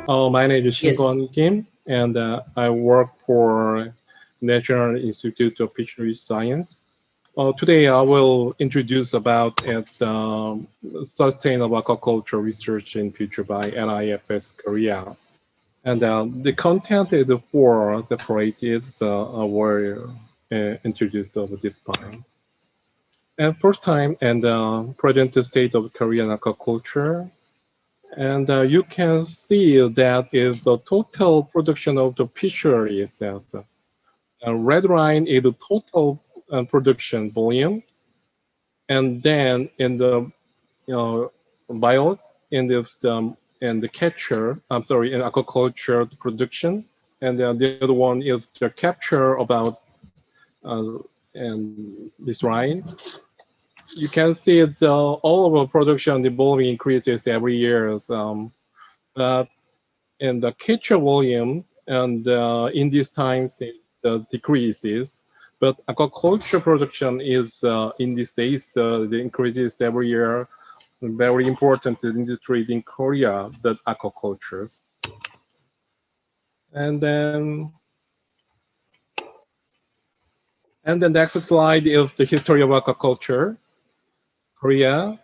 My name is Yes. Shin Kim, and I work for National Institute of Fisheries Science. Today, I will introduce about sustainable aquaculture research in future by NIFS Korea. And the content is four separated were introduced over this time. And first time, and present state of Korean aquaculture. And you can see that is the total production of the fishery itself. Red line is the total production volume, and then in the bio in the catcher, I'm sorry, in aquaculture production, and the other one is the capture about and this line. You can see all of our production, the volume increases every year. But in the capture volume, and in these times it decreases. But aquaculture production is in these days the increases every year. Very important industry in Korea, the aquacultures. And then, and the next slide is the history of aquaculture, Korea.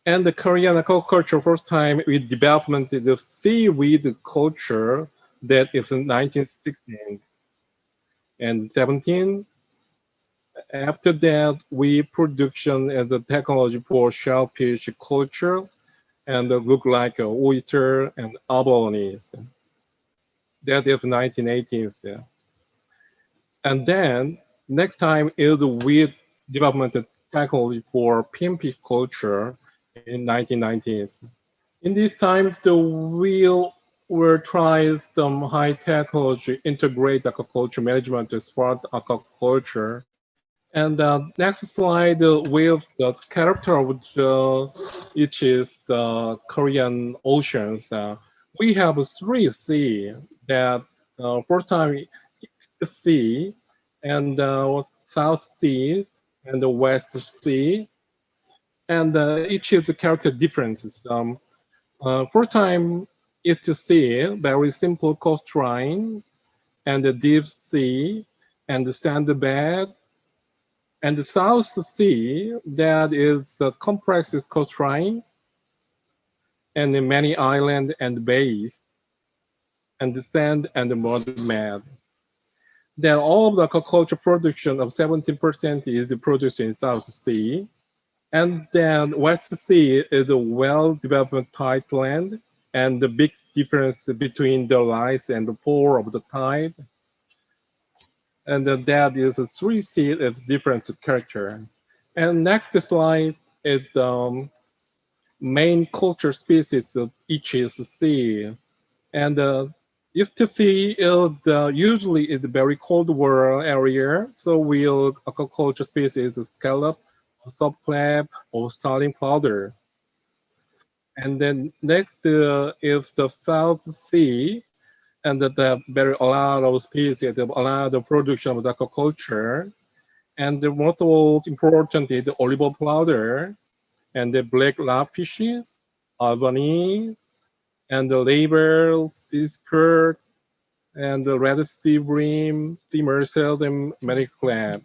And the Korean aquaculture first time with development the seaweed culture that is in 1916 and 17. After that, we production as a technology for shellfish culture and look like oyster and abalones. That is 1980s. And then next time is with development of technology for pinfish culture in 1990s. In these times, the wheel will try some high technology integrate aquaculture management to smart aquaculture. And next slide with the character of each is the Korean oceans. We have three sea that first time East Sea and South Sea and the West Sea, and each is the character differences. First time East Sea, very simple coastline, and the deep sea and the sand bed. And the South Sea, that is the complex coastline and the many islands and bays, and the sand and the mud mad. Then all of the aquaculture production of 17% is produced in South Sea. And then West Sea is a well-developed tide land, and the big difference between the rise and the fall of the tide. And that is a three sea is different character. And next slide is main culture species of each sea. And East Sea is usually is a very cold water area, so we'll aquaculture species is scallop, or soft crab, or starling powders. And then next is the South Sea, and that very a lot of species, a lot of production of aquaculture. And the most important is the olive powder and the black lobfishes, albany, and the label, sea skirt, and the red sea bream, sea mussel, and many crab.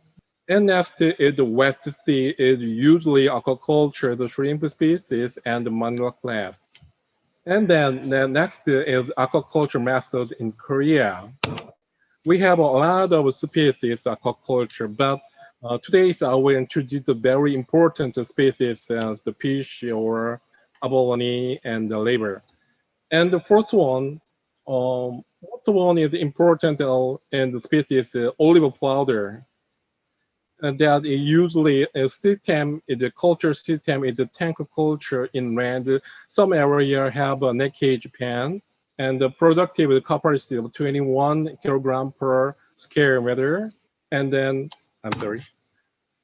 And after it, the West Sea is usually aquaculture, the shrimp species, and the manila crab. And then the next is aquaculture method in Korea. We have a lot of species aquaculture, but today I will introduce the very important species as the fish or abalone and the labor. And the first one is important in the species olive powder. And that is usually a system, the culture system is the tank culture in land. Some area have a naked pan, and the productive capacity of 21 kilogram per square meter. And then, I'm sorry,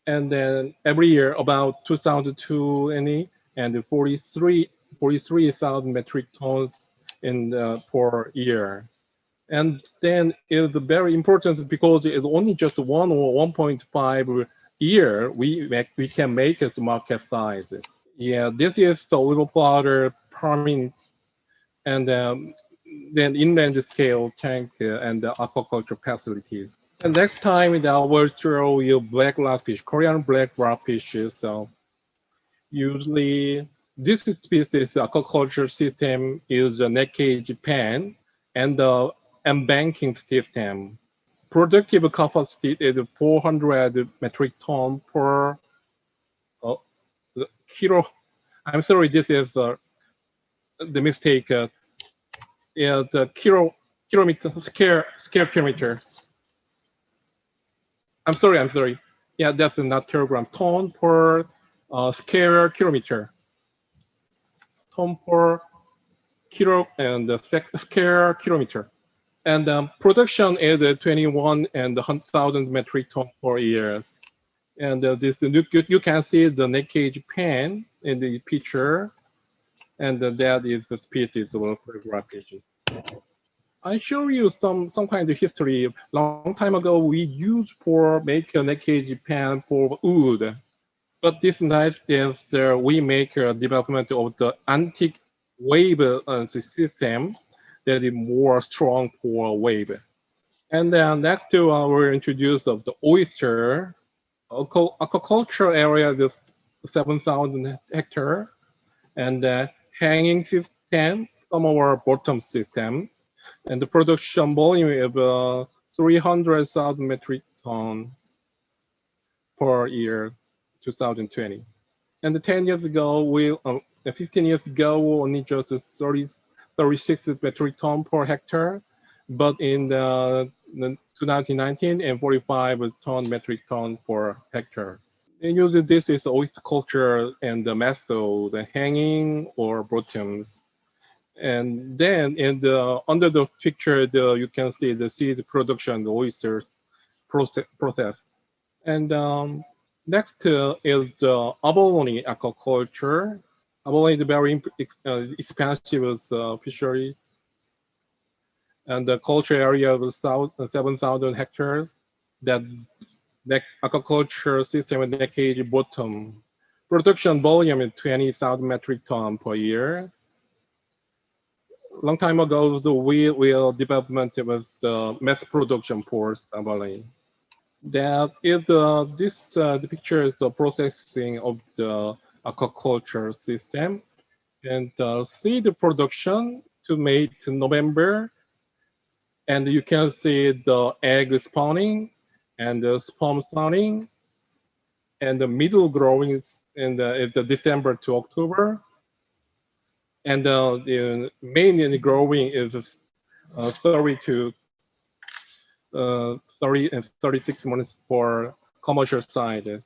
and then every year about 2020 and 43,000 metric tons in per year. And then it's very important because it's only just 1 or 1.5 year we can make it to market size. Yeah, this is the olive powder farming, and then inland scale tank and the aquaculture facilities. And next time I will show you black rockfish, Korean black rockfish. So usually this species aquaculture system is a net cage pen and the embanking system. Productive capacity is 400 metric ton per uh, kilo. I'm sorry, this is the mistake. Yeah, the kilometer square kilometers. I'm sorry. Yeah, that's not kilogram. Ton per square kilometer. Ton per kilo and square kilometer. And production is 21 and 1,000 metric ton per year. And this you can see the net cage pen in the picture, and that is the species of photography. I show you some kind of history. Long time ago, we used for make a net cage pen for wood, but this night is we make a development of the antique wave system that is more strong for wave. And then next to we introduced of the oyster aquaculture area is 7,000 hectare, and hanging system, some of our bottom system, and the production volume of 300,000 metric ton per year, 2020. And 10 years ago, 15 years ago, only just 36 metric ton per hectare, but in the 2019 and 45 metric ton per hectare. And usually this is oyster culture and the method, the hanging or bottoms. And then in the under the picture, you can see the seed production, the oyster process. And next is the abalone aquaculture. Abalone is very expansive fisheries, and the culture area of 7,000 hectares. That aquaculture system in decade bottom. Production volume is 20,000 metric ton per year. Long time ago, the wheel development was the mass production for abalone. That is the picture is the processing of the aquaculture system, and see the production to May to November, and you can see the egg spawning and the sperm spawning, and the middle growing is in the December to October, and the main growing is 30 to 30 and 36 months for commercial side.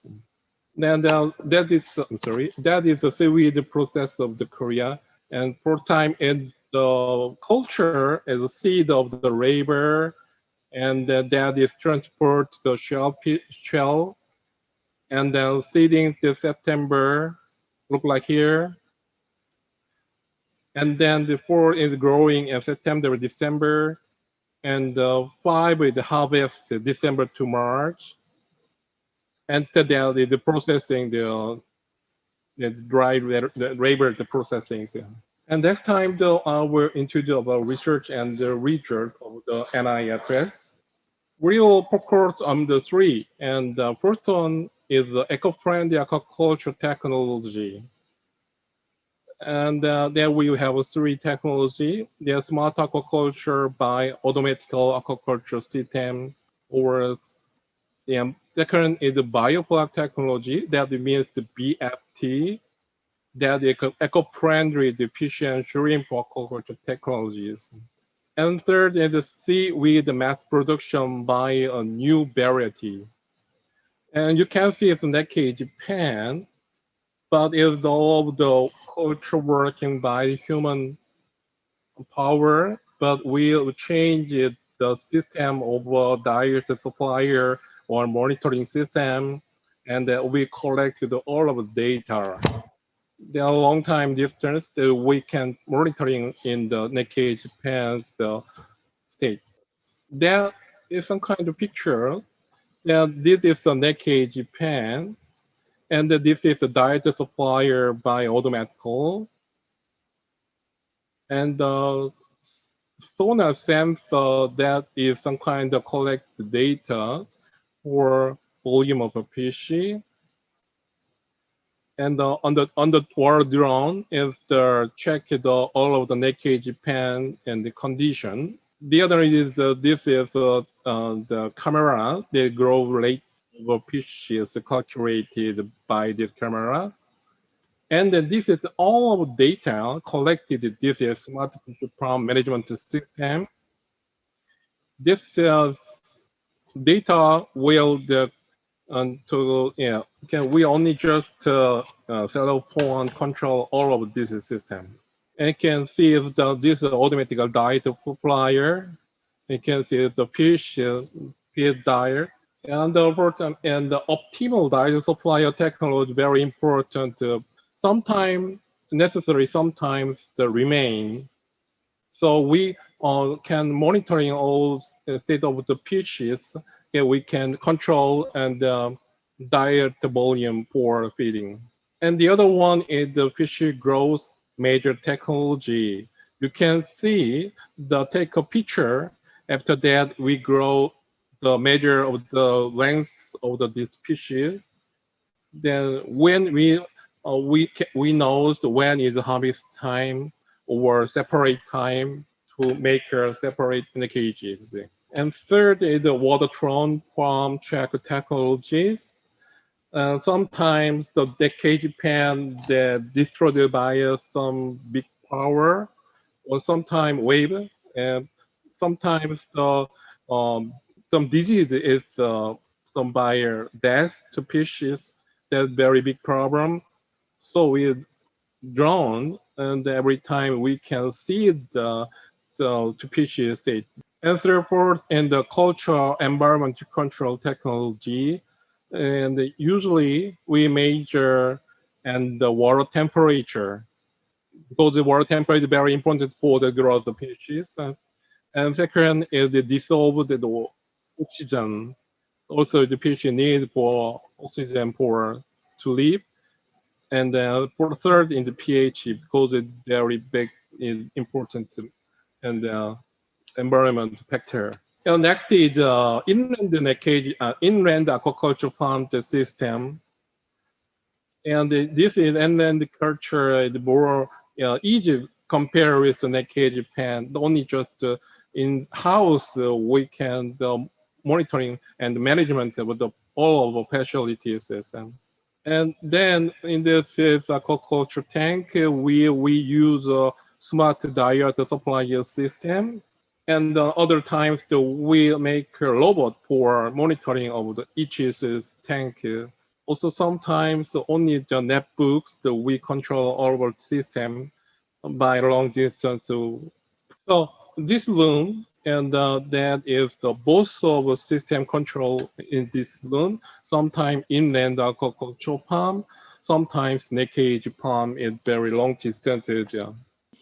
Then that is that is the seaweed process of the Korea, and for time in the culture is a seed of the labor, and that is transport to the shell, and then seeding till September, look like here, and then the 4 is growing in September, December, and 5 is the harvest December to March, and then the processing the dry labor the processing. And next time though, we're into the research and the research of the NIFS. We will focus on the 3, and the first one is the eco-friendly aquaculture technology. And then we have 3 technology. There's smart aquaculture by automatic aquaculture system, or the second is the biofloc technology. That means the BFT. That is eco-friendly the fish and shrimp aquaculture technologies. And third is the seaweed mass production by a new variety. And you can see it's in that case Japan, but it's all the culture working by human power, but we'll change it, the system of diet supplier or monitoring system, and we collect all of the data. There are long time distance that we can monitoring in the naked Japan's state. There is some kind of picture that this is a naked Japan, and this is a diet supplier by automatical. And sonar sensor that is some kind of collect data for volume of a fish. And on the water drone is the check all of the leakage pan and the condition. The other is this is the camera. The growth rate of fish is calculated by this camera. And then this is all of data collected. This is smart fish farm management system. This data will the to yeah, we only just cell phone control all of this system. And you can see if this automatic diet supplier. You can see the fish diet. And the optimal diet supplier technology very important. Sometimes necessary, sometimes the remain. So we can monitoring all state of the fishes. Yeah, we can control and diet volume for feeding. And the other one is the fish growth major technology. You can see take a picture. After that, we grow the measure of the length of these fishes. Then when we know when is harvest time or separate time to make separate in the cages. And third is the water drone farm track technologies. Sometimes the cage pan that destroyed by some big power, or sometimes wave, and sometimes some disease is some by death to fishes. That's very big problem. So we drone, and every time we can see the to fishes state. And therefore, in the cultural environment control technology, and usually we measure and the water temperature, because the water temperature is very important for the growth of fishes. And second is the dissolved oxygen. Also, the fish need for oxygen for to live. And for third, in the pH, because it's very big, is important and environment factor. Next is inland aquaculture farm system. And this is inland culture is more easy compared with the naked Japan. Only just in house we can monitoring and management of all of the facilities. And then in this is aquaculture tank, we use a smart diet supplier system. And other times we make a robot for monitoring of each tank. Also sometimes only the netbooks that we control all our system by long distance. So this loom and that is the both of the system control in this loom. Sometimes inland aquaculture farm, sometimes naked farm is very long distance.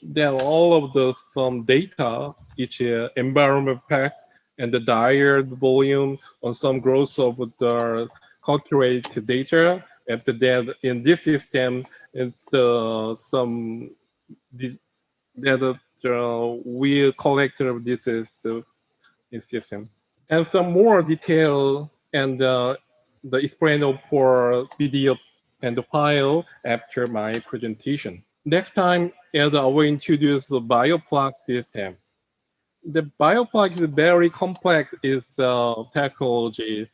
There are all of the some data, each environment pack and the diet volume on some growth of the calculated data. After that, in this system, it's some this, that we collect this is the system. And some more detail and the explain for video and the file after my presentation. Next time, as I will introduce the bioplug system. The bioplug is very complex technology.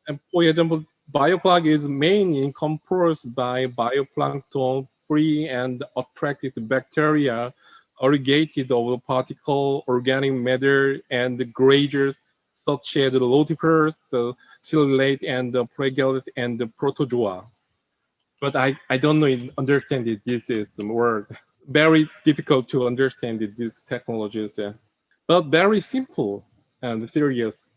And for example, bioplug is mainly composed by bioplankton, free and attractive bacteria, aggregated of particle, organic matter, and grazers such as the rotifers, the ciliate, and the plagiaulus, and the protozoa. But I don't know understand it. This is the word. Very difficult to understand these technologies, but very simple and serious.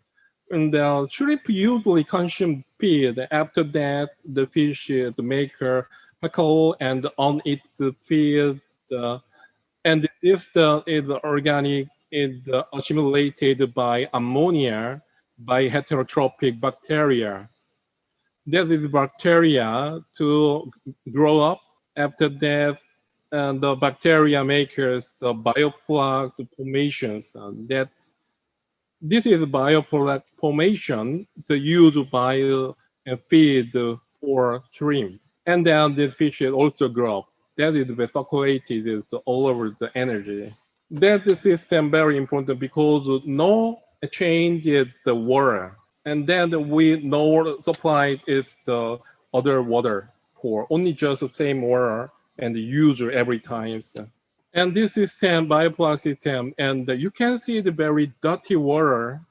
And shrimp usually consume feed. After that, the fish make tackle and on it the feed. And if is organic, is accumulated by ammonia by heterotrophic bacteria. That is bacteria to grow up. After that, and the bacteria makers the bioplug formations. And that this is bioplug formation to use bio and feed for shrimp. And then this fish also grow. That is the circulated is all over the energy. That system very important because no change is the water. And then we no supply is the other water for only just the same water and use every time. And this system, bioplug system, and you can see the very dirty water,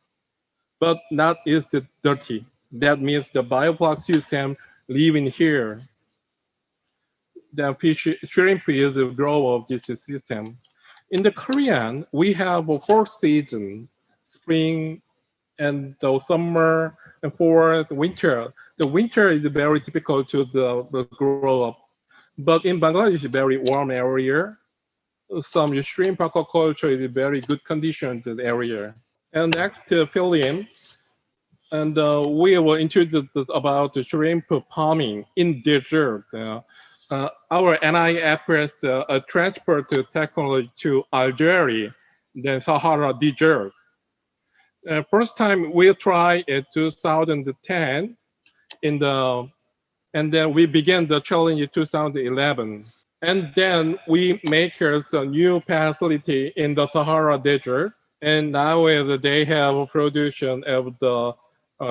but not is the dirty. That means the bioplug system living here. The fish shrimp is the grow of this system. In the Korean, we have a four season, spring and the summer and for the winter. The winter is very difficult to the grow up. But in Bangladesh, very warm area. Some shrimp aquaculture is a very good condition to the area. And next to Philippe, and we will introduce about the shrimp farming in desert. Our NIFS transport technology to Algeria, then Sahara Desert. First time we tried in 2010 in the, and then we began the challenge in 2011. And then we make a new facility in the Sahara Desert. And now they have production of the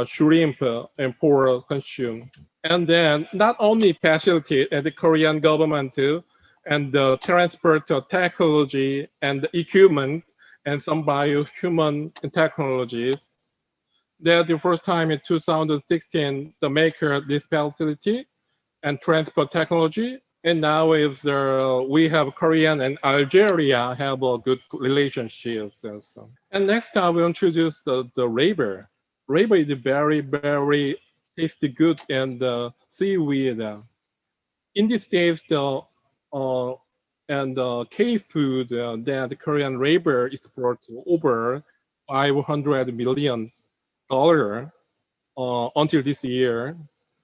shrimp and for consume. And then not only facility at the Korean government too, and the transport technology and the equipment and some biohuman technologies. That the first time in 2016, the maker this facility and transport technology. And now is we have Korean and Algeria have a good relationship. So. And next time we introduce the rubber. Rubber is very, very tasty good and seaweed. In this case, the K-food that the Korean rubber export over $500 million until this year.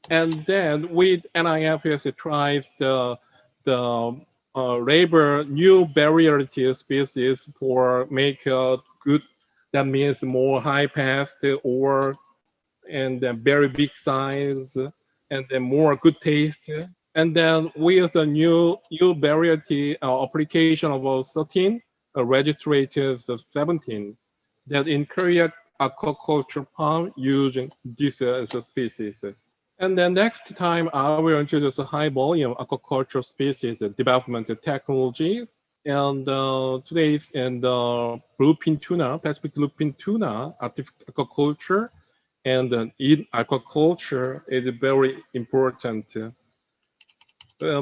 And then with NIFS tries the rubber new variety species for make a good, that means more high past or and then very big size and then more good taste. And then with a new variety application of 13, registered 17, that in Korea aquaculture farm using this species. And then next time I will introduce a high volume aquaculture species development technology. And today's in the bluefin tuna, Pacific bluefin tuna, aquaculture, and in aquaculture is very important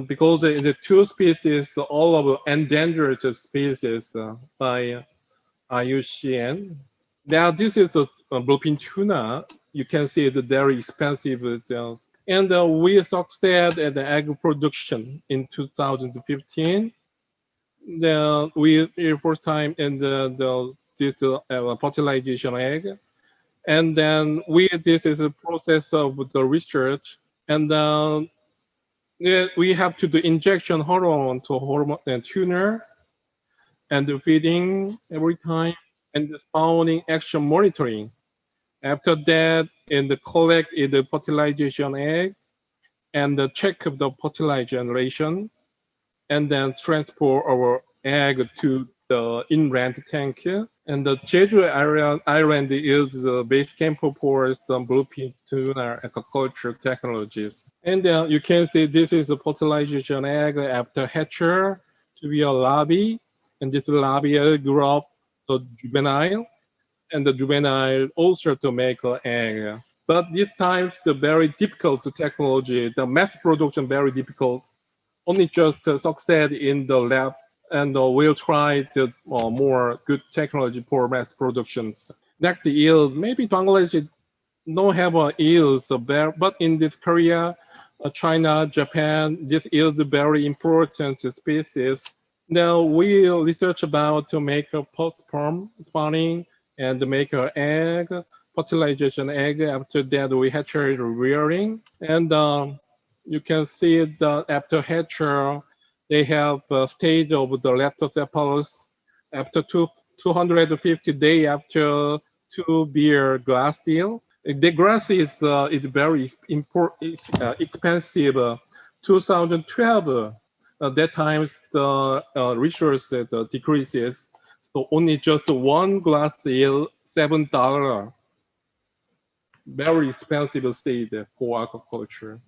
because the two species, all of endangered species by IUCN. Now this is a bluefin tuna. You can see the very expensive. And we succeeded at the egg production in 2015. We first time in this fertilization egg. And then this is a process of the research. And we have to do injection hormone to hormone and tuner and the feeding every time and the spawning action monitoring. After that, in the collect in the fertilization egg and the check of the fertilization generation, and then transport our egg to the inland tank. And the Jeju Island is the base camp for some bluefin tuna aquaculture technologies. And then you can see this is a fertilization egg after hatcher to be a larvae, and this larvae grow up the juvenile, and the juvenile also to make an egg. But these times the very difficult technology, the mass production very difficult. Only just succeed in the lab, and we'll try the more good technology for mass productions. Next yield, maybe Bangladesh don't have a yield so there, but in this Korea, China, Japan, this is very important species. Now we research about to make a post-sperm spawning and make an egg, fertilization egg. After that, we hatchery rearing, and you can see that after hatcher, They have a stage of the leptocephalus after 250 days after to beer glass seal. The glass is very expensive. 2012, that times the resource decreases. So only just one glass seal, $7. Very expensive state for aquaculture.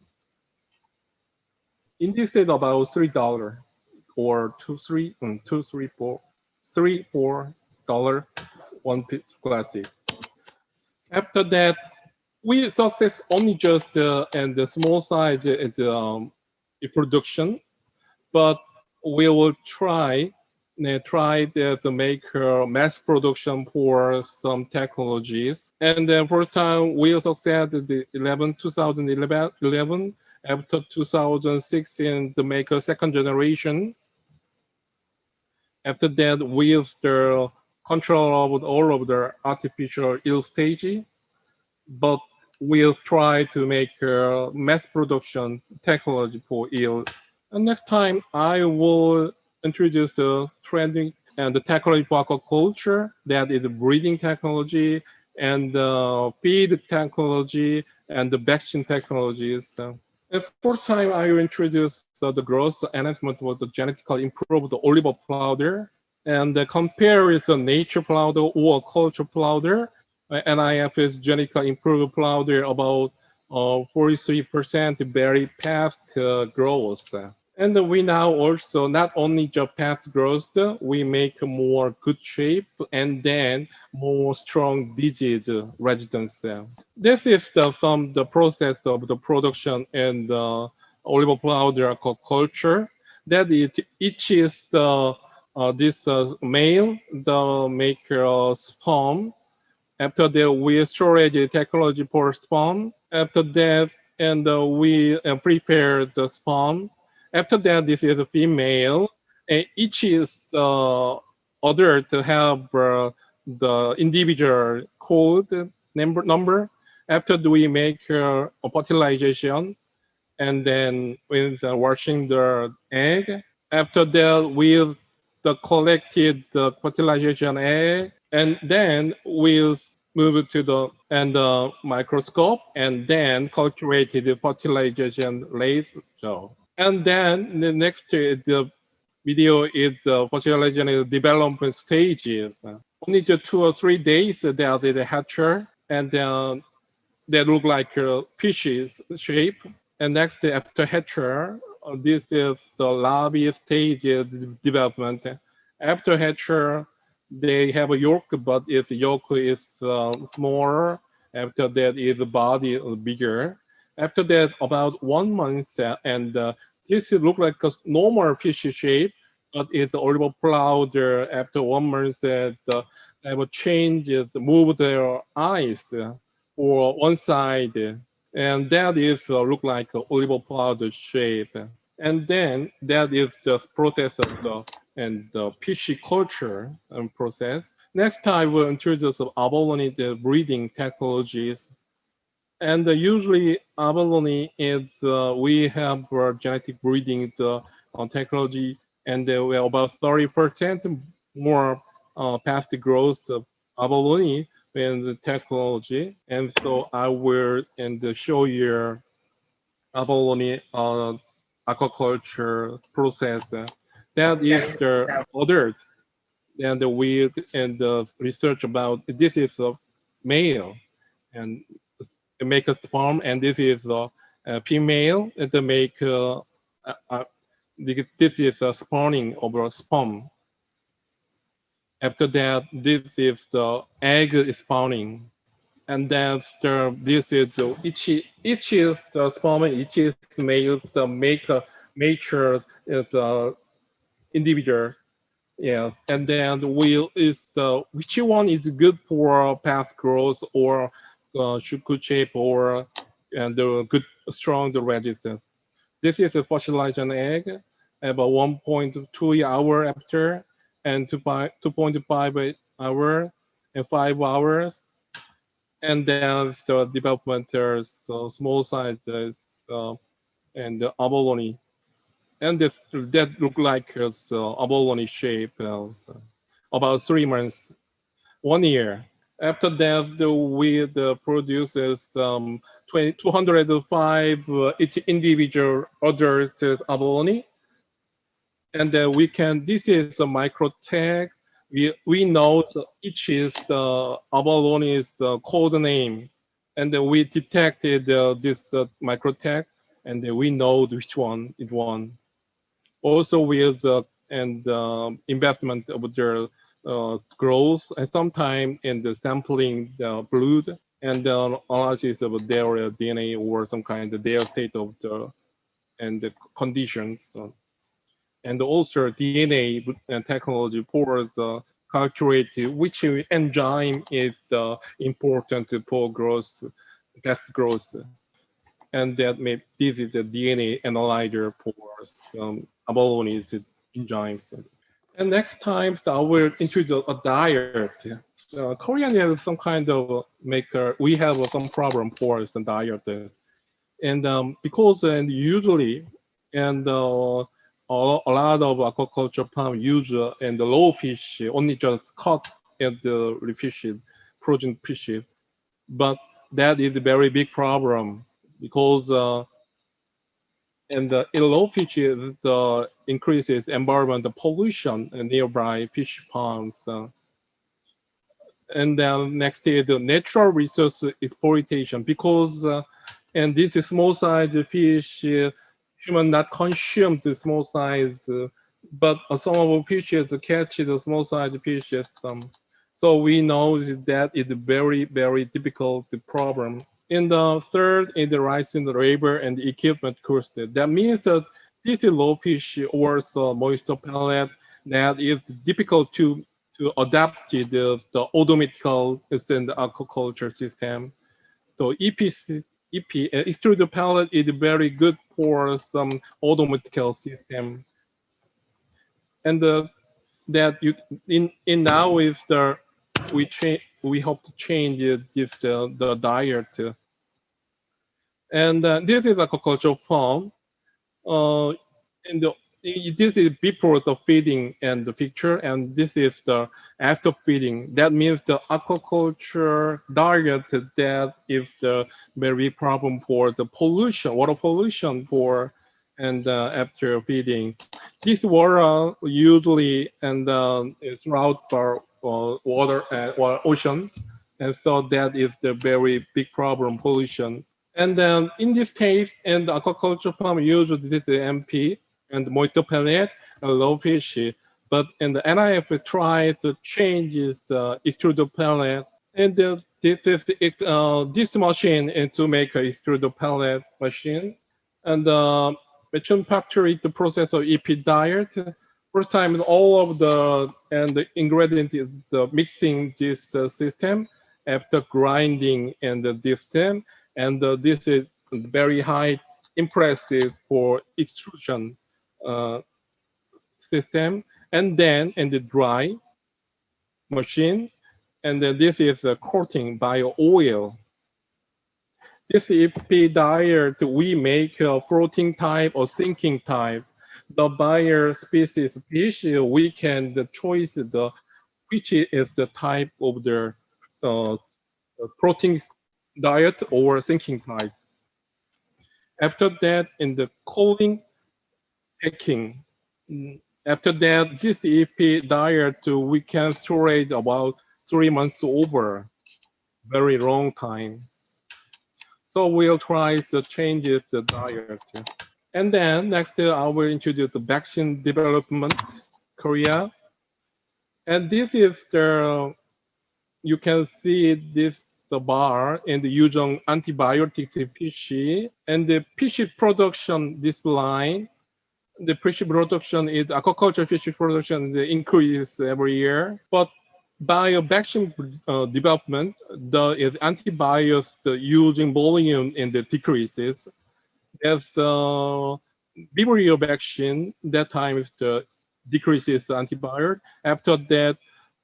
In this is about $3 or $4 one piece classic. After that, we success only just and the small size is production, but we will try to make mass production for some technologies. And then first time we succeed the 2011 after 2016 to make a second generation. After that, we still control of all of the artificial yield stage, but we'll try to make mass production technology for yield. And next time, I will introduce the trending and the technology for aquaculture, that is breeding technology and feed technology and the vaccine technologies. The first time I will introduce the growth enhancement was the genetically improved olive powder and compare with the nature powder or culture powder. NIF is genetically improved powder about 43% very fast growth. And we now also not only just fast growth, we make more good shape and then more strong disease resistance. This is the process of the production and olive powder aquaculture. That each is this male, the maker sperm. After that, we storage the technology for sperm. After that, and we prepare the sperm. After that, this is a female. And each is other to have the individual code number. After we make a fertilization, and then with washing the egg. After that, with the collected the fertilization egg, and then we'll move to the and the microscope, and then cultivated the fertilization later. And then the next the video is the fertilization development stages. Only the 2 or 3 days there's the hatcher, and then they look like fishes shape. And next, after hatcher, this is the larvae stage development. After hatcher, they have a yolk, but its yolk is smaller. After that, its body is bigger. After that, about 1 month, and this look like a normal fish shape, but it's olive powder. After 1 month, they have a change, move their eyes or one side, and that is look like olive powder shape. And then that is just process of the pisciculture process. Next time we'll introduce abalone the breeding technologies. And usually abalone is we have genetic breeding technology, and we are about 30% more past growth of abalone in the technology. And so I will show you abalone aquaculture process. That is the other, and we and the research about this is a male and make a sperm, and this is a female to make this is a spawning of a sperm. After that, this is the egg spawning, and then this is each is the sperm, each is male. The mature is individual. Yeah, and then will is the which one is good for fast growth or good shape or and the good strong the resistance. This is a fertilization egg about 1.2 hour after and 2.5 hour and 5 hours. And then the development there's the small size and the abalone. and that look like abalone shape about 3 months, 1 year. After that, the weed produces 205 each individual adult abalone, and this is a micro tag. We know each is the abalone is the code name, and we detected this micro tag, and we know which one it won. Also with and investment of their growth, and sometimes in the sampling the blood and the analysis of their DNA or some kind of their state of the and the conditions. And also DNA technology for the calculate which enzyme is important for growth, best growth, and that may this is the DNA analyzer for some abalone enzymes. And next time I will introduce a diet. Korean has some kind of maker. We have some problem for the diet, and because and usually and a lot of aquaculture farm use and the low fish only just caught and the fish, frozen fish, but that is a very big problem because and in low fishes the increases environmental pollution in nearby fish ponds. And then next is the natural resource exploitation because and this is small size fish human not consume the small size but some of the fishes catch the small size fishes so we know that is a very difficult problem. In the third is the rise in the labor and the equipment cost. That means that this is low fish or the moisture pellet that is difficult to adapt to the automatical in the aquaculture system. So extruder pellet is very good for some automatical system. And that you in now is the we hope to change this the diet. And this is aquaculture farm. Uh, and this is before the feeding and the picture, and this is the after feeding. That means the aquaculture diet that is the very problem for the pollution, water pollution for and after feeding. This water usually and is throughout our water or ocean, and so that is the very big problem pollution. And then in this case, and the aquaculture farm uses this MP and moito pellet and low fish. But in the NIF, we try to change the extruder pellet. And this machine is to make an extruder pellet machine. And machine factory the process of EP diet. First time, all of the ingredient is mixing this system after grinding and the system. And this is very high impressive for extrusion system. And then in the dry machine, and then this is a coating by oil. This EP diet, we make a floating type or sinking type. The buyer species fish, we can choose the which is the type of the protein diet or sinking type. After that, in the cooling packing, after that, this EP diet we can store it about 3 months over, very long time. So we'll try to change the diet. And then next, I will introduce the vaccine development Korea. And this is the you can see this the bar in the use of antibiotics in PC and the PC production. This line, the fish production is aquaculture fish production increase every year, but bio vaccine development, the is antibiotics using volume in the decreases. As Vibrio vaccine, that time is the decreases antibiotic. After that,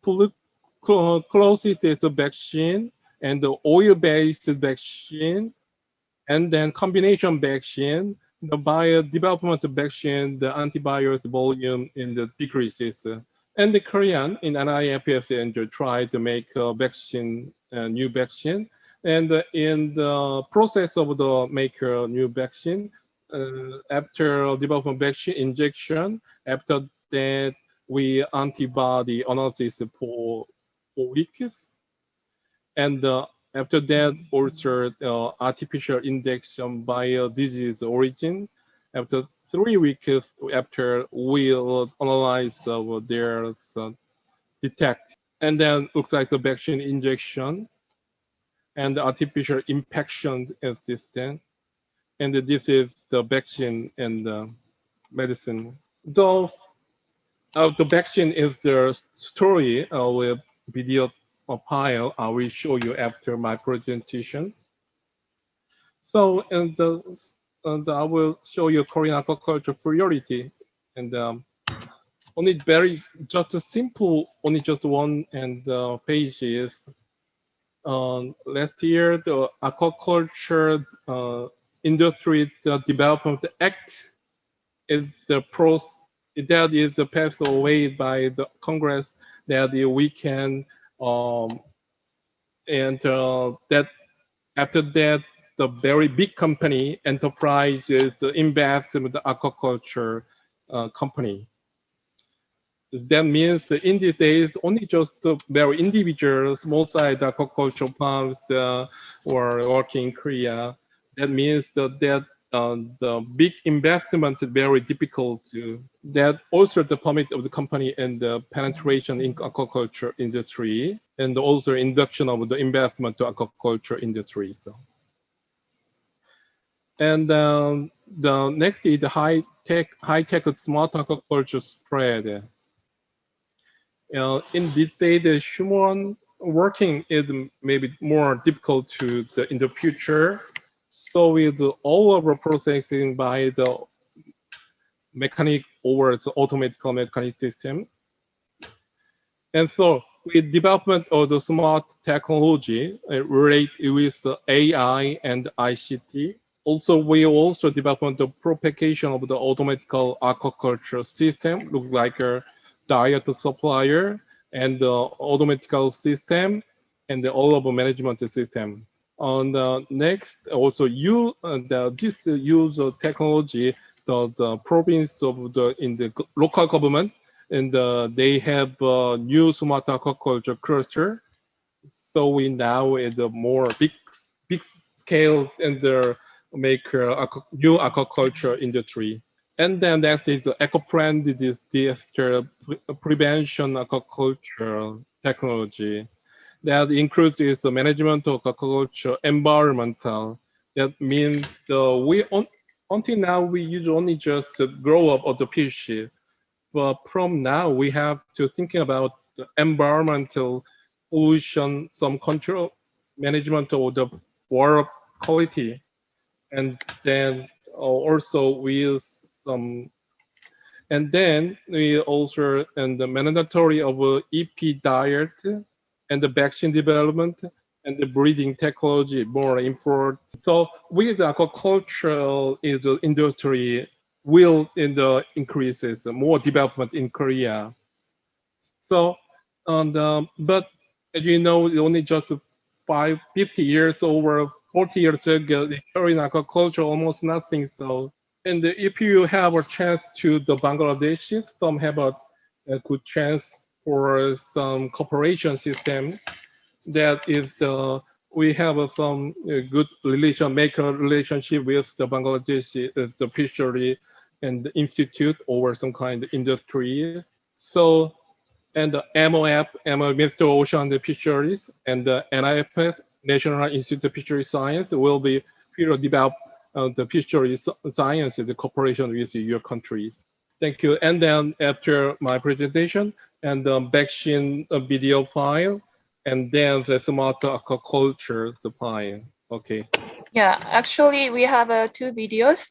tuberculosis is a vaccine and the oil-based vaccine, and then combination vaccine. By development of vaccine, the antivirus volume in the decreases. And the Korean in NIFS and try to make a vaccine, new vaccine. And in the process of the make a new vaccine, after development vaccine injection, after that we antibody analysis for 4 weeks, and after that also artificial induction by disease origin. After 3 weeks after we'll analyze their detect, and then looks like the vaccine injection and the artificial infection system. And this is the vaccine and medicine. Though the vaccine is the story with video file I will show you after my presentation. So, and I will show you Korean aquaculture priority, and only very just a simple, only just one and page is last year the Aquaculture Industry Development Act is the that is the passed away by the Congress that we can and that after that the very big company enterprises invest in the aquaculture company. That means in these days only just very individual small size aquaculture farms were working in Korea. That means that the big investment is very difficult to. That also the permit of the company and the penetration in aquaculture industry, and also induction of the investment to aquaculture industry. So, and the next is the high tech smart aquaculture spread. In this day, the human working is maybe more difficult to in the future. So with all of our processing by the mechanic or the automatic mechanic system. And so with development of the smart technology related with AI and ICT, also we also development the propagation of the automatic aquaculture system, look like a diet supplier and the automatic system and the all of management system. On the next, also this use of technology, the province of in the local government, and they have a new smart aquaculture cluster. So we now at the more big scale and the make new aquaculture industry. And then next is the eco-friendly disaster prevention aquaculture technology. That includes the management of aquaculture environmental. That means until now we use only just the grow up of the fish, but from now we have to thinking about the environmental pollution, some control management of the water quality, and then also with some. And then we also and the mandatory of EP diet and the vaccine development and the breeding technology more important. So with the aquaculture is the industry will in the increases more development in Korea. So but as you know, only just 50 years over 40 years ago, the Korean aquaculture almost nothing. So and if you have a chance to the Bangladesh, some have a good chance for some cooperation system. That is we have some good relationship with the Bangladesh, the fishery and the institute or some kind of industry. So and the MOF, Minister of Ocean and Fisheries, and the NIFS, National Institute of Fishery Science, will be develop the fishery science in the cooperation with your countries. Thank you. And then after my presentation and the vaccine video file, and then the smart aquaculture file. Okay. Yeah, actually, we have 2 videos.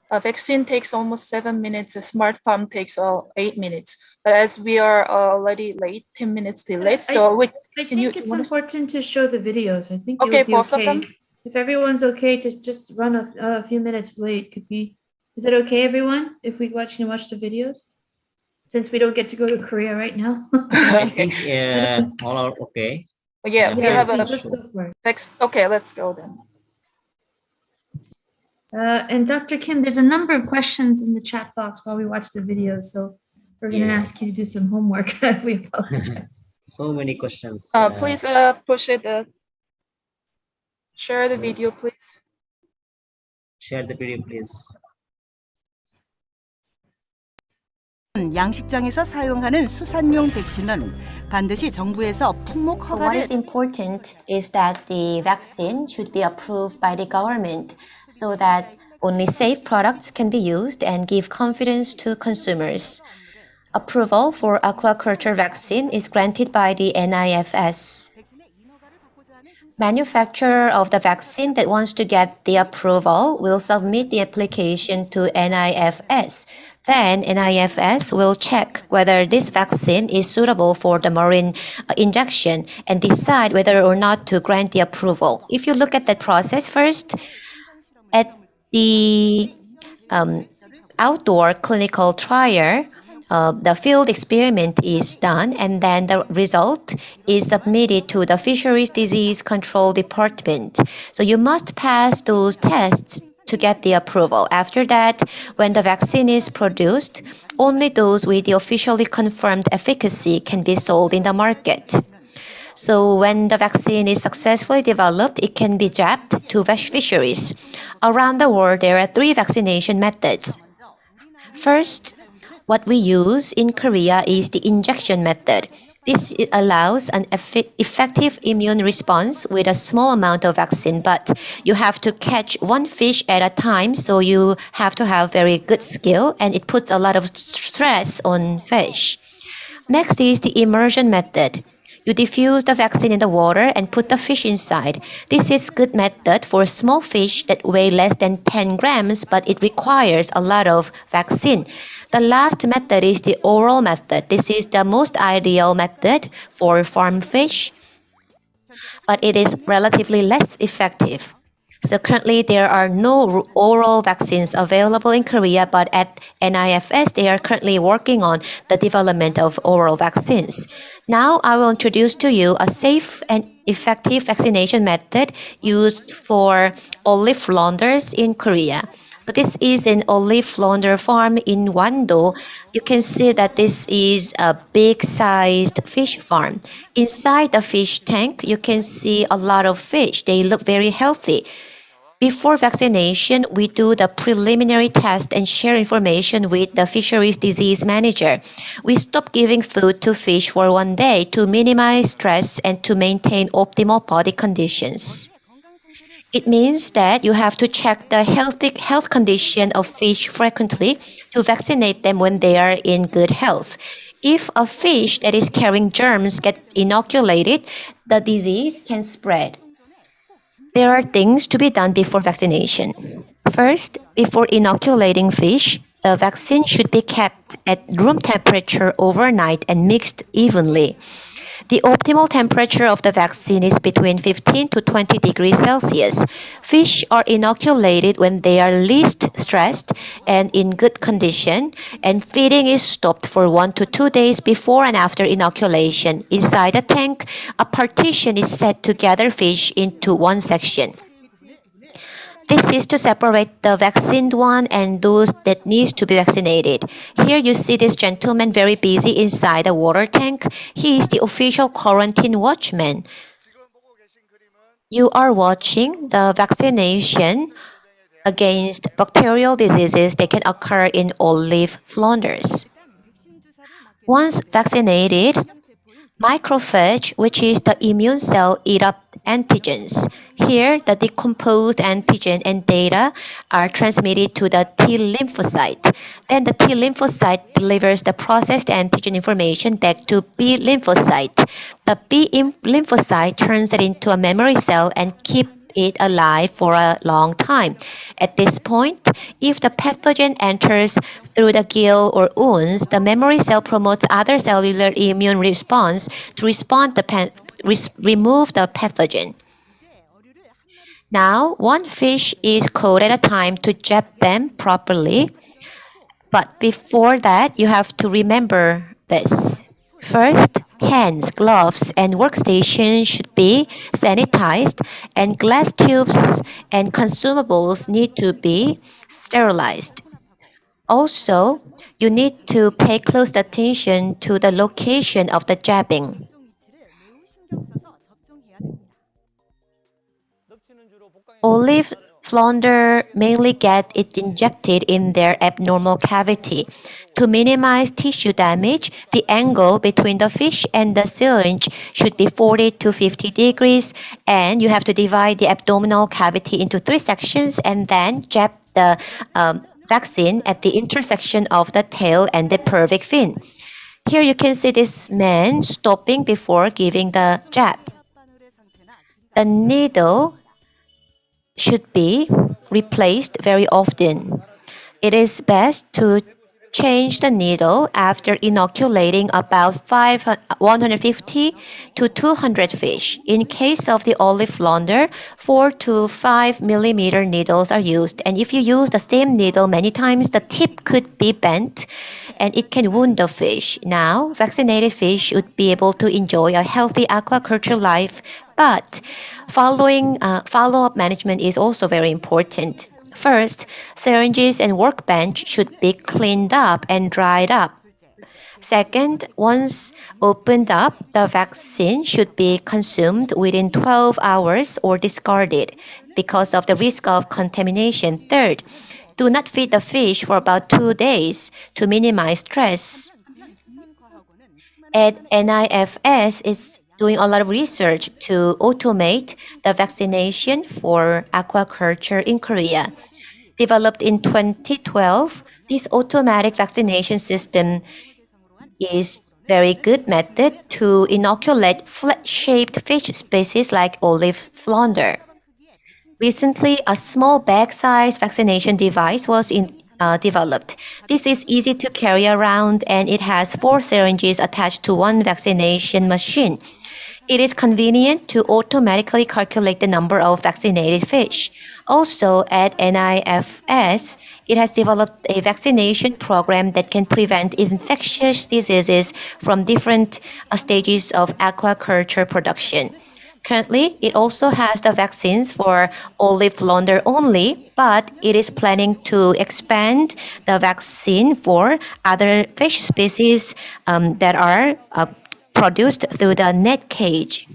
A vaccine takes almost 7 minutes. A smart farm takes 8 minutes. But as we are already late, 10 minutes delayed, so I think it's important to show the videos. I think okay, both of them. If everyone's okay to just run a few minutes late, is it okay, everyone, if we watch the videos? Since we don't get to go to Korea right now. I think all are okay. Yeah, we Yeah, have a let's go for it. next. Okay, let's go then. And Dr. Kim, there's a number of questions in the chat box while we watch the videos, so we're going to Yeah. ask you to do some homework. We apologize. So many questions. Please push it. Share the video, please. Share the video, please. 양식장에서 사용하는 수산용 백신은 반드시 정부에서 품목 So what 허가를 is important is that the vaccine should be approved by the government so that only safe products can be used and give confidence to consumers. Approval for aquaculture vaccine is granted by the NIFS. Manufacturer of the vaccine that wants to get the approval will submit the application to NIFS. Then NIFS will check whether this vaccine is suitable for the marine injection and decide whether or not to grant the approval. If you look at that process first, at the outdoor clinical trial, the field experiment is done and then the result is submitted to the Fisheries Disease Control Department. So you must pass those tests to get the approval. After that, when the vaccine is produced, only those with the officially confirmed efficacy can be sold in the market. So when the vaccine is successfully developed, it can be jabbed to fisheries. Around the world, there are 3 vaccination methods. First, what we use in Korea is the injection method. This allows an effective immune response with a small amount of vaccine, but you have to catch one fish at a time, so you have to have very good skill, and it puts a lot of stress on fish. Next is the immersion method. You diffuse the vaccine in the water and put the fish inside. This is good method for small fish that weigh less than 10 grams, but it requires a lot of vaccine. The last method is the oral method. This is the most ideal method for farm fish, but it is relatively less effective. So currently there are no oral vaccines available in Korea, but at NIFS they are currently working on the development of oral vaccines. Now I will introduce to you a safe and effective vaccination method used for olive flounders in Korea. So this is an olive flounder farm in Wando. You can see that this is a big-sized fish farm. Inside the fish tank, you can see a lot of fish. They look very healthy. Before vaccination, we do the preliminary test and share information with the fisheries disease manager. We stop giving food to fish for 1 day to minimize stress and to maintain optimal body conditions. It means that you have to check the health condition of fish frequently to vaccinate them when they are in good health. If a fish that is carrying germs gets inoculated, the disease can spread. There are things to be done before vaccination. First, before inoculating fish, the vaccine should be kept at room temperature overnight and mixed evenly. The optimal temperature of the vaccine is between 15 to 20 degrees Celsius. Fish are inoculated when they are least stressed and in good condition, and feeding is stopped for 1 to 2 days before and after inoculation. Inside the tank, a partition is set to gather fish into one section. This is to separate the vaccinated one and those that needs to be vaccinated. Here you see this gentleman very busy inside a water tank. He is the official quarantine watchman. You are watching the vaccination against bacterial diseases that can occur in olive flounders. Once vaccinated, macrophage, which is the immune cell, eat up antigens. Here, the decomposed antigen and data are transmitted to the T lymphocyte. Then the T lymphocyte delivers the processed antigen information back to B lymphocyte. The B lymphocyte turns it into a memory cell and keeps it alive for a long time. At this point, if the pathogen enters through the gill or wounds, the memory cell promotes other cellular immune response to remove the pathogen. Now, one fish is caught at a time to jab them properly. But before that, you have to remember this. First, hands, gloves, and workstations should be sanitized, and glass tubes and consumables need to be sterilized. Also, you need to pay close attention to the location of the jabbing. Olive flounder mainly get it injected in their abnormal cavity. To minimize tissue damage, the angle between the fish and the syringe should be 40 to 50 degrees, and you have to divide the abdominal cavity into three sections and then jab the vaccine at the intersection of the tail and the pelvic fin. Here you can see this man stopping before giving the jab. The needle should be replaced very often. It is best to change the needle after inoculating about 150 to 200 fish. In case of the olive flounder, 4 to 5 millimeter needles are used. And if you use the same needle many times, the tip could be bent and it can wound the fish. Now, vaccinated fish would be able to enjoy a healthy aquaculture life, but follow-up management is also very important. First, syringes and workbench should be cleaned up and dried up. Second, once opened up, the vaccine should be consumed within 12 hours or discarded because of the risk of contamination. Third, do not feed the fish for about 2 days to minimize stress. At NIFS is doing a lot of research to automate the vaccination for aquaculture in Korea. Developed in 2012, this automatic vaccination system is very good method to inoculate flat-shaped fish species like olive flounder. Recently, a small bag-sized vaccination device was developed. This is easy to carry around and it has 4 syringes attached to one vaccination machine. It is convenient to automatically calculate the number of vaccinated fish. Also, at NIFS, it has developed a vaccination program that can prevent infectious diseases from different stages of aquaculture production. Currently, it also has the vaccines for olive flounder only, but it is planning to expand the vaccine for other fish species that are produced through the net cage.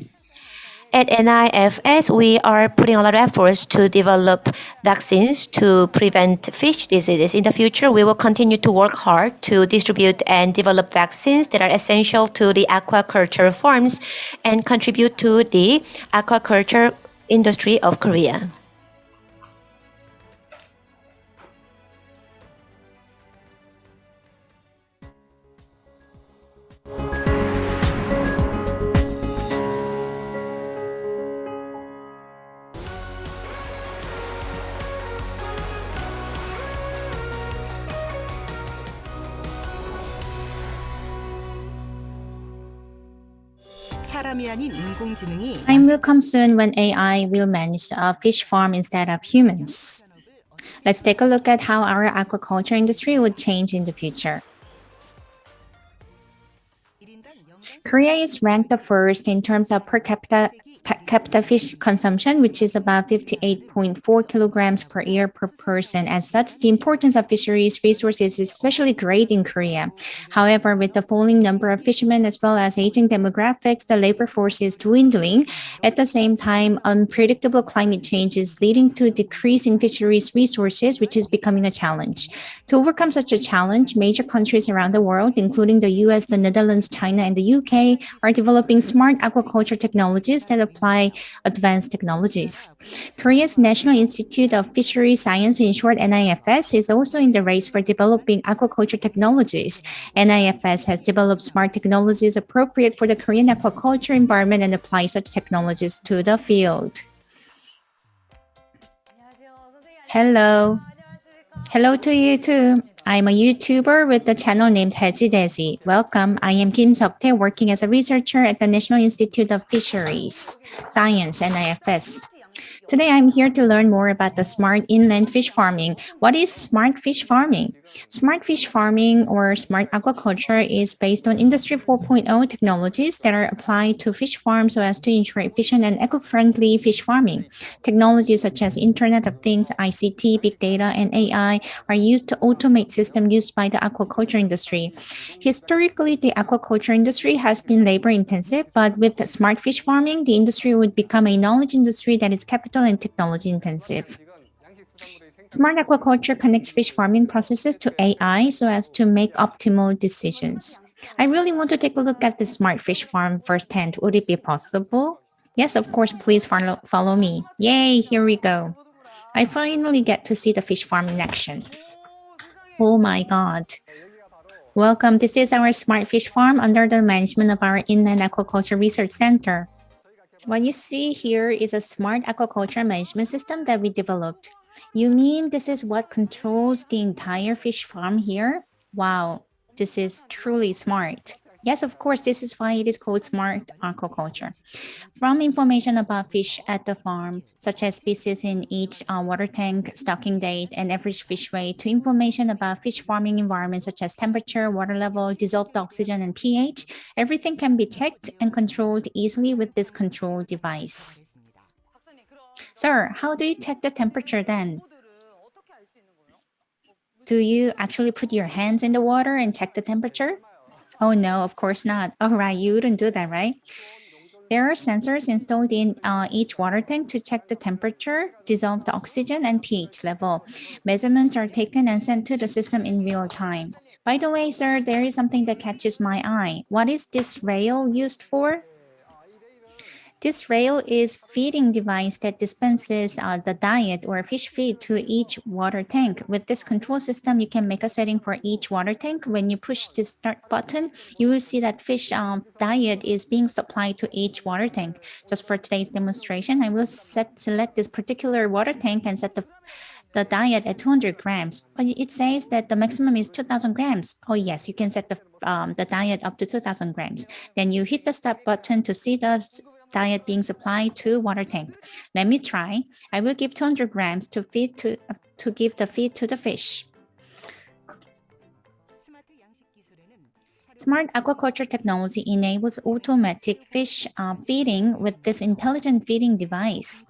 At NIFS, we are putting a lot of efforts to develop vaccines to prevent fish diseases. In the future, we will continue to work hard to distribute and develop vaccines that are essential to the aquaculture farms and contribute to the aquaculture industry of Korea. 사람이 아닌 인공지능이 Time will come soon when AI will manage a fish farm instead of humans. Let's take a look at how our aquaculture industry would change in the future. Korea is ranked the first in terms of per capita fish consumption, which is about 58.4 kilograms per year per person. As such, the importance of fisheries resources is especially great in Korea. However, with the falling number of fishermen as well as aging demographics, the labor force is dwindling. At the same time, unpredictable climate change is leading to a decrease in fisheries resources, which is becoming a challenge. To overcome such a challenge, major countries around the world, including the US, the Netherlands, China, and the UK, are developing smart aquaculture technologies that apply advanced technologies. Korea's National Institute of Fisheries Science, in short NIFS, is also in the race for developing aquaculture technologies. NIFS has developed smart technologies appropriate for the Korean aquaculture environment and applies such technologies to the field. Hello. Hello to you too. I'm a YouTuber with the channel named Desi. Welcome. I am Kim Seok-tae, working as a researcher at the National Institute of Fisheries Science, NIFS. Today, I'm here to learn more about the smart inland fish farming. What is smart fish farming? Smart fish farming or smart aquaculture is based on Industry 4.0 technologies that are applied to fish farms so as to ensure efficient and eco-friendly fish farming. Technologies such as Internet of Things, ICT, big data, and AI are used to automate systems used by the aquaculture industry. Historically, the aquaculture industry has been labor-intensive, but with smart fish farming, the industry would become a knowledge industry that is capital and technology intensive. Smart aquaculture connects fish farming processes to AI so as to make optimal decisions. I really want to take a look at the smart fish farm firsthand. Would it be possible? Yes, of course, please follow me. Yay, here we go. I finally get to see the fish farm in action. Oh my God. Welcome, this is our smart fish farm under the management of our Inland Aquaculture Research Center. What you see here is a smart aquaculture management system that we developed. You mean this is what controls the entire fish farm here? Wow, this is truly smart. Yes, of course, this is why it is called smart aquaculture. From information about fish at the farm, such as species in each water tank, stocking date, and average fish weight, to information about fish farming environment such as temperature, water level, dissolved oxygen, and pH, everything can be checked and controlled easily with this control device. Sir, how do you check the temperature then? Do you actually put your hands in the water and check the temperature? Oh no, of course not. All right, you wouldn't do that, right? There are sensors installed in each water tank to check the temperature, dissolved oxygen, and pH level. Measurements are taken and sent to the system in real time. By the way, sir, there is something that catches my eye. What is this rail used for? This rail is feeding device that dispenses the diet or fish feed to each water tank. With this control system, you can make a setting for each water tank. When you push this start button, you will see that fish diet is being supplied to each water tank. Just for today's demonstration, I will select this particular water tank and set the diet at 200 grams. But it says that the maximum is 2,000 grams. Oh yes, you can set the diet up to 2,000 grams. Then you hit the start button to see the diet being supplied to water tank. Let me try. I will give 200 grams to give the feed to the fish. Smart aquaculture technology enables automatic fish feeding with this intelligent feeding device.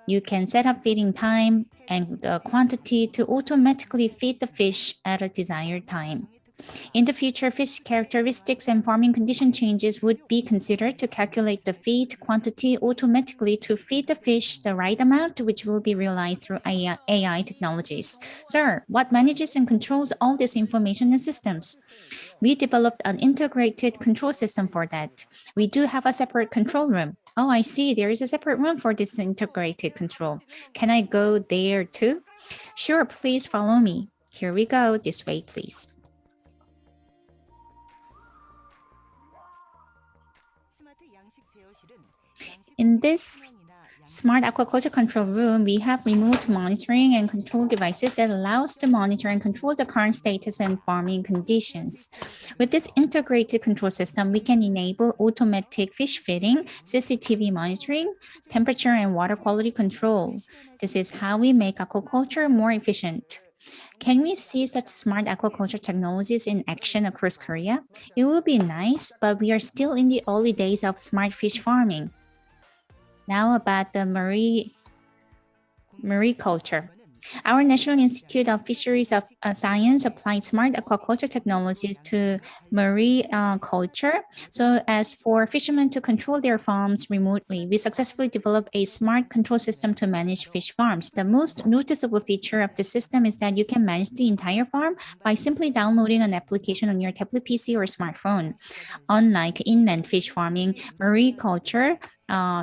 You can set up feeding time and the quantity to automatically feed the fish at a desired time. In the future, fish characteristics and farming condition changes would be considered to calculate the feed quantity automatically to feed the fish the right amount, which will be realized through AI technologies. Sir, what manages and controls all this information and systems? We developed an integrated control system for that. We do have a separate control room. Oh, I see. There is a separate room for this integrated control. Can I go there too? Sure, please follow me. Here we go. This way, please. In this smart aquaculture control room, we have remote monitoring and control devices that allow us to monitor and control the current status and farming conditions. With this integrated control system, we can enable automatic fish feeding, CCTV monitoring, temperature and water quality control. This is how we make aquaculture more efficient. Can we see such smart aquaculture technologies in action across Korea? It would be nice, but we are still in the early days of smart fish farming. Now about the mariculture. Our National Institute of Fisheries Science applied smart aquaculture technologies to mariculture. So as for fishermen to control their farms remotely, we successfully developed a smart control system to manage fish farms. The most noticeable feature of the system is that you can manage the entire farm by simply downloading an application on your tablet PC or smartphone. Unlike inland fish farming, mariculture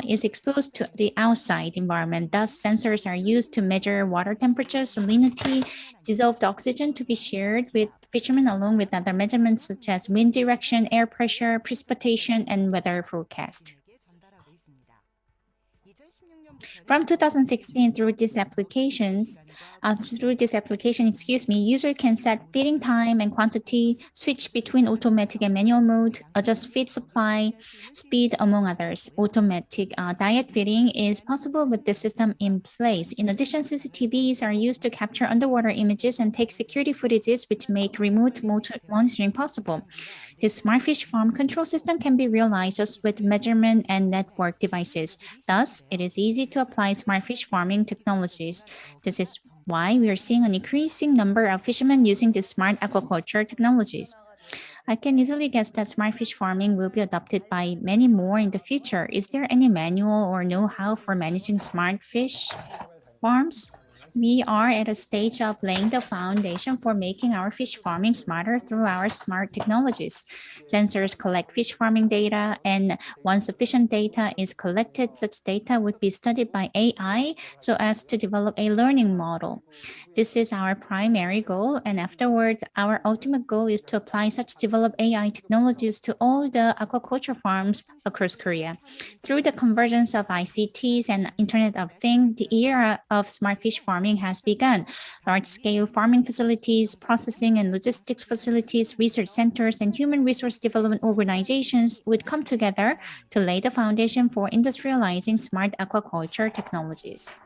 is exposed to the outside environment. Thus, sensors are used to measure water temperature, salinity, dissolved oxygen to be shared with fishermen along with other measurements such as wind direction, air pressure, precipitation, and weather forecast. From 2016, through this application, user can set feeding time and quantity, switch between automatic and manual mode, adjust feed supply, speed, among others. Automatic diet feeding is possible with the system in place. In addition, CCTVs are used to capture underwater images and take security footages, which make remote monitoring possible. This smart fish farm control system can be realized just with measurement and network devices. Thus, it is easy to apply smart fish farming technologies. This is why we are seeing an increasing number of fishermen using these smart aquaculture technologies. I can easily guess that smart fish farming will be adopted by many more in the future. Is there any manual or know-how for managing smart fish farms? We are at a stage of laying the foundation for making our fish farming smarter through our smart technologies. Sensors collect fish farming data, and once sufficient data is collected, such data would be studied by AI so as to develop a learning model. This is our primary goal, and afterwards, our ultimate goal is to apply such developed AI technologies to all the aquaculture farms across Korea. Through the convergence of ICTs and Internet of Things, the era of smart fish farming has begun. Large-scale farming facilities, processing and logistics facilities, research centers, and human resource development organizations would come together to lay the foundation for industrializing smart aquaculture technologies.